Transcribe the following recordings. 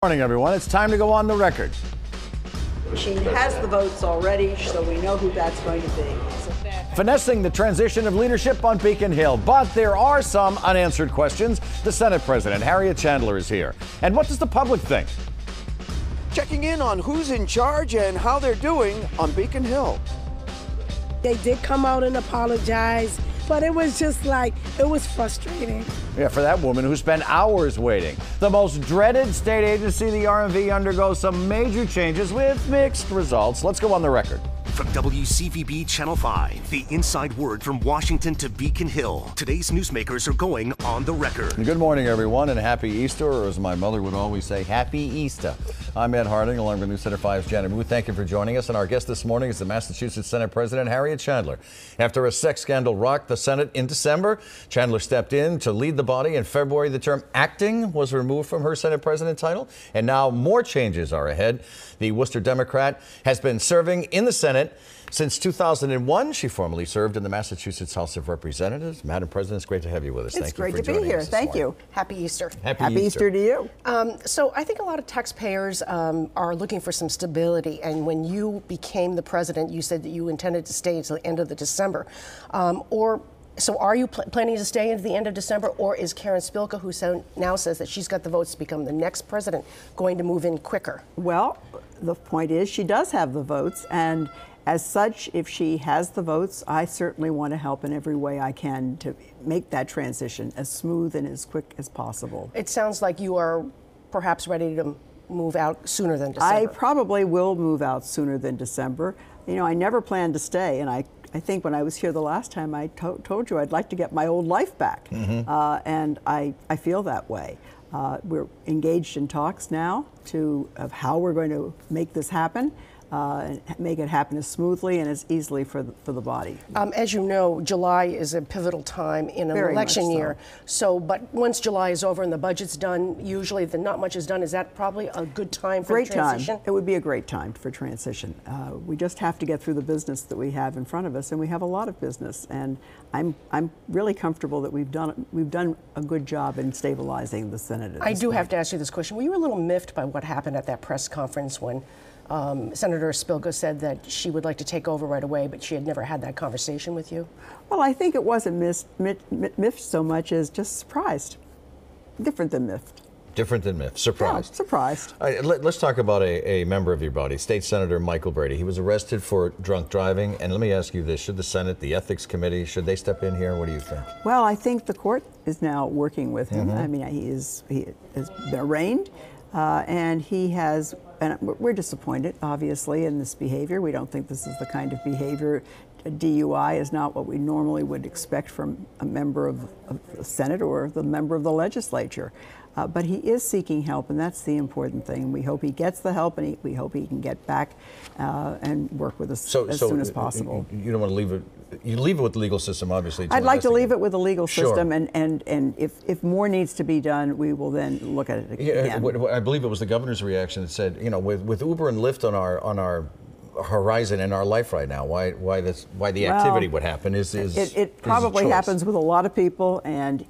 Morning, everyone. It's time to go on the record. She has the votes already, so we know who that's going to be. Finessing the transition of leadership on Beacon Hill. But there are some unanswered questions. The Senate President, Harriet Chandler, is here. And what does the public think? Checking in on who's in charge and how they're doing on Beacon Hill. They did come out and apologize, but it was just like, it was frustrating. Yeah, for that woman who spent hours waiting. The most dreaded state agency, the RMV, undergoes some major changes with mixed results. Let's go on the record. From WCVB Channel 5, the inside word from Washington to Beacon Hill. Today's newsmakers are going on the record. Good morning, everyone, and happy Easter, or as my mother would always say, happy Easter. I'm Ed Harding, along with News Center 5's Janet Wu. Thank you for joining us. And our guest this morning is the Massachusetts Senate President, Harriet Chandler. After a sex scandal rocked the Senate in December, Chandler stepped in to lead the body. In February, the term acting was removed from her Senate President title. And now more changes are ahead. The Worcester Democrat has been serving in the Senate since 2001. She formerly served in the Massachusetts House of Representatives. Madam President, it's great to have you with us. It's great to be here. Thank you. Happy Easter. Happy Easter to you. So I think a lot of taxpayers are looking for some stability. And when you became the president, you said that you intended to stay until the end of the December. So are you planning to stay into the end of December, or is Karen Spilka, who now says that she's got the votes to become the next president, going to move in quicker? Well, the point is she does have the votes, and as such, if she has the votes, I certainly want to help in every way I can to make that transition as smooth and as quick as possible. It sounds like you are perhaps ready to move out sooner than December. I probably will move out sooner than December. You know, I never planned to stay, and I think when I was here the last time, I told you I'd like to get my old life back, and I feel that way. We're engaged in talks now of how we're going to make this happen. And make it happen as smoothly and as easily for the body. As you know, July is a pivotal time in an election year. But once July is over and the budget's done, usually not much is done. Is that probably a good time for the transition? Great time. It would be a great time for transition. We just have to get through the business that we have in front of us, and we have a lot of business. And I'm really comfortable that we've done a good job in stabilizing the Senate. I do have to ask you this question. Were you a little miffed by what happened at that press conference when Senator Spilka said that she would like to take over right away, but she had never had that conversation with you? Well, I think it wasn't miffed so much as just surprised. Different than miffed. Different than miffed. Surprised. Yeah, surprised. All right, let's talk about a member of your body, State Senator Michael Brady. He was arrested for drunk driving. And let me ask you this. Should the Senate, the Ethics Committee, should they step in here? What do you think? Well, I think the court is now working with him. I mean, he has been arraigned. And we're disappointed, obviously, in this behavior. We don't think this is the kind of behavior. A DUI is not what we normally would expect from a member of the Senate or the member of the legislature. But he is seeking help, and that's the important thing. We hope he gets the help, and we hope he can get back and work with us as soon as possible. You don't want to leave it. You leave it with the legal system, obviously. I'd like to leave it with the legal system, and if more needs to be done, we will then look at it again. Yeah, I believe it was the governor's reaction that said, you know, with Uber and Lyft on our horizon in our life right now, why the activity would happen it probably happens with a lot of people, and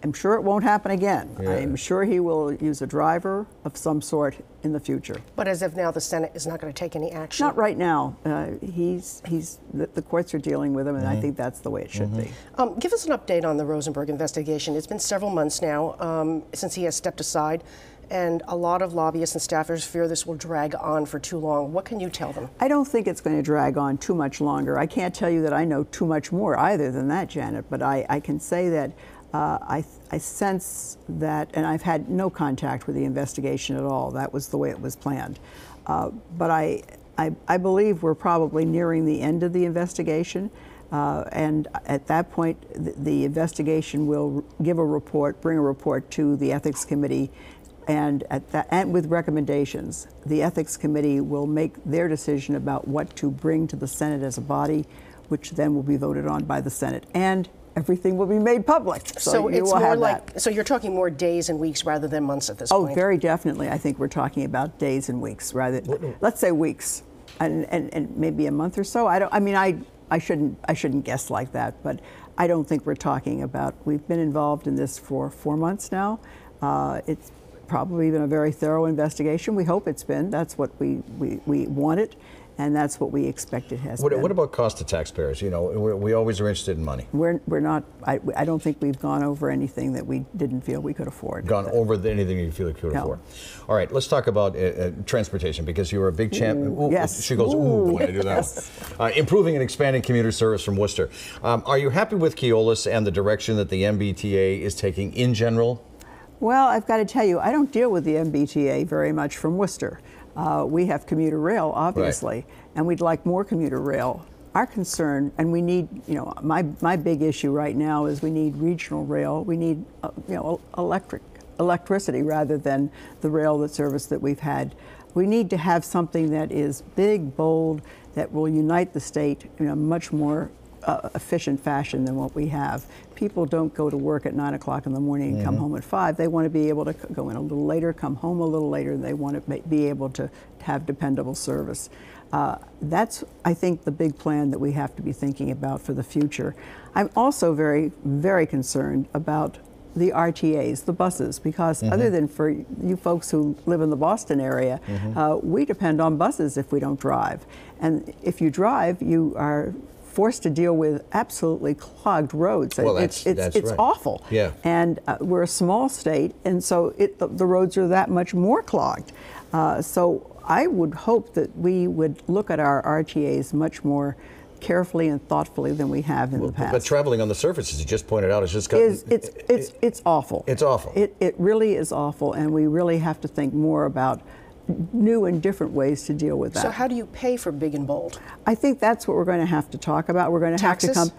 I'm sure it won't happen again. Yeah. I'm sure he will use a driver of some sort in the future. But as of now, the Senate is not going to take any action? Not right now. The courts are dealing with him, and I think that's the way it should be. Give us an update on the Rosenberg investigation. It's been several months now since he has stepped aside, and a lot of lobbyists and staffers fear this will drag on for too long. What can you tell them? I don't think it's going to drag on too much longer. I can't tell you that I know too much more either than that, Janet, but I can say that I sense that, and I've had no contact with the investigation at all. That was the way it was planned. But I believe we're probably nearing the end of the investigation. And at that point, the investigation will give a report, bring a report to the Ethics Committee, and with recommendations. The Ethics Committee will make their decision about what to bring to the Senate as a body, which then will be voted on by the Senate. And everything will be made public. So it's more like, so you're talking more days and weeks rather than months at this point? Oh, very definitely. I think we're talking about days and weeks rather. Let's say weeks, and maybe a month or so. I shouldn't guess like that, but I don't think we're talking about. We've been involved in this for 4 months now. probably been a very thorough investigation. We hope it's been. That's what we wanted, and that's what we expect it has been. What about cost to taxpayers? You know, we always are interested in money. We're not. I don't think we've gone over anything that we didn't feel we could afford. Gone over anything you feel you could afford. All right, let's talk about transportation, because you were a big champion. Ooh, yes. She goes, ooh, when I do that Yes. one. Improving and expanding commuter service from Worcester. Are you happy with Keolis and the direction that the MBTA is taking in general? Well, I've got to tell you, I don't deal with the MBTA very much from Worcester. We have commuter rail, obviously, and we'd like more commuter rail. Our concern, and we need, you know, my big issue right now is we need regional rail. We need, you know, electricity rather than the rail that service that we've had. We need to have something that is big, bold, that will unite the state in a much more efficient fashion than what we have. People don't go to work at 9 o'clock in the morning and come home at 5. They want to be able to go in a little later, come home a little later. They want to be able to have dependable service. That's, I think, the big plan that we have to be thinking about for the future. I'm also very, very concerned about the RTAs, the buses, because other than for you folks who live in the Boston area, we depend on buses if we don't drive. And if you drive, you are forced to deal with absolutely clogged roads. Well, it's right. awful. Yeah. And we're a small state, and so the roads are that much more clogged. So I would hope that we would look at our RTAs much more carefully and thoughtfully than we have in the past. But traveling on the surfaces, you just pointed out, it's just it's awful. It's awful. It really is awful, and we really have to think more about new and different ways to deal with that. So how do you pay for big and bold? I think that's what we're going to have to talk about. We're going to have to Taxes? come.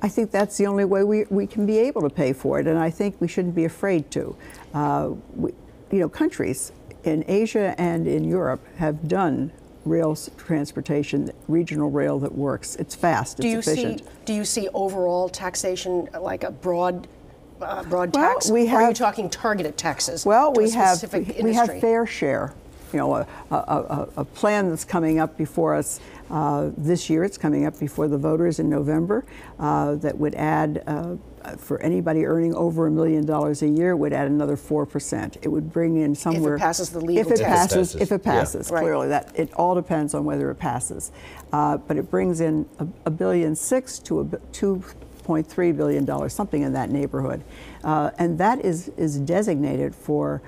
I think that's the only way we can be able to pay for it, and I think we shouldn't be afraid to. You know, countries in Asia and in Europe have done rail transportation, regional rail that works. It's fast, it's efficient. Do you see overall taxation like a broad tax? We have, or are you talking targeted taxes? Well, to a we have specific we have industry? fair share. You know, a plan that's coming up before us this year. It's coming up before the voters in November. That would add, for anybody earning over $1 million a year, would add another 4%. It would bring in somewhere. If it passes the legal If it test. passes, if it passes, Yeah. clearly that it all depends on whether it passes. But it brings in $1.6 billion to $2.3 billion, something in that neighborhood, and that is designated for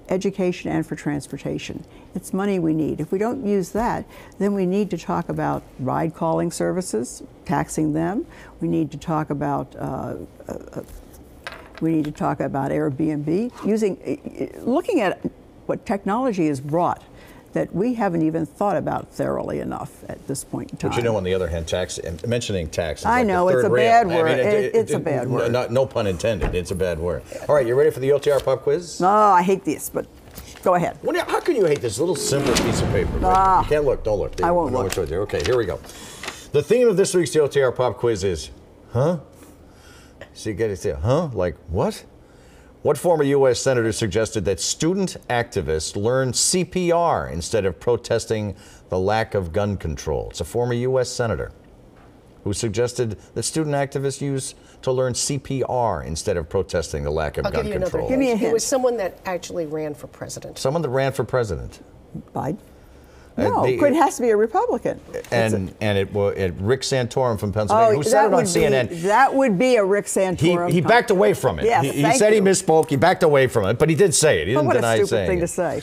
education and for transportation. It's money we need. If we don't use that, then we need to talk about ride calling services, taxing them. We need to talk about Airbnb, looking at what technology has brought that we haven't even thought about thoroughly enough at this point in time. But you know, on the other hand, mentioning tax is I like know, the it's third a rail. bad word. It's a bad word. No pun intended. It's a bad word. All right, you ready for the OTR pop quiz? Oh, I hate this, but go ahead. How can you hate this little simple piece of paper? You can't look. Don't look. I won't know look. which way there. Okay, here we go. The theme of this week's OTR pop quiz is, huh? So you get to say, huh? Like what? What former U.S. senator suggested that student activists learn CPR instead of protesting the lack of gun control? It's a former U.S. senator who suggested that student activists use to learn CPR instead of protesting the lack of I'll gun give you control. another Give me a It hint. was someone that actually ran for president. Someone that ran for president. Biden? No, it has to be a Republican. And it Rick Santorum from Pennsylvania, who said it on CNN. That would be a Rick Santorum. He backed away from it. Yes, he thank said you. he misspoke. He backed away from it, but he did say it. He didn't what a deny stupid saying thing it. to say.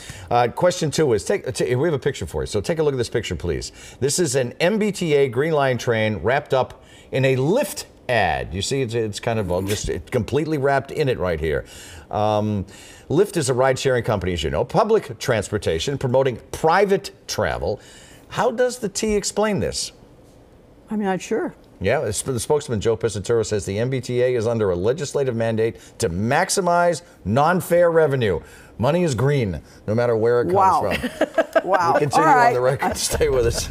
Question 2 is, we have a picture for you. So take a look at this picture, please. This is an MBTA Green Line train wrapped up in a Lyft ad. You see, it's kind of it's completely wrapped in it right here. Lyft is a ride-sharing company, as you know, public transportation promoting private travel. How does the T explain this? I'm not sure. Yeah, the spokesman Joe Pisaturo says the MBTA is under a legislative mandate to maximize non-fare revenue. Money is green, no matter where it comes from. Wow. We continue All right. on the record. Stay with us.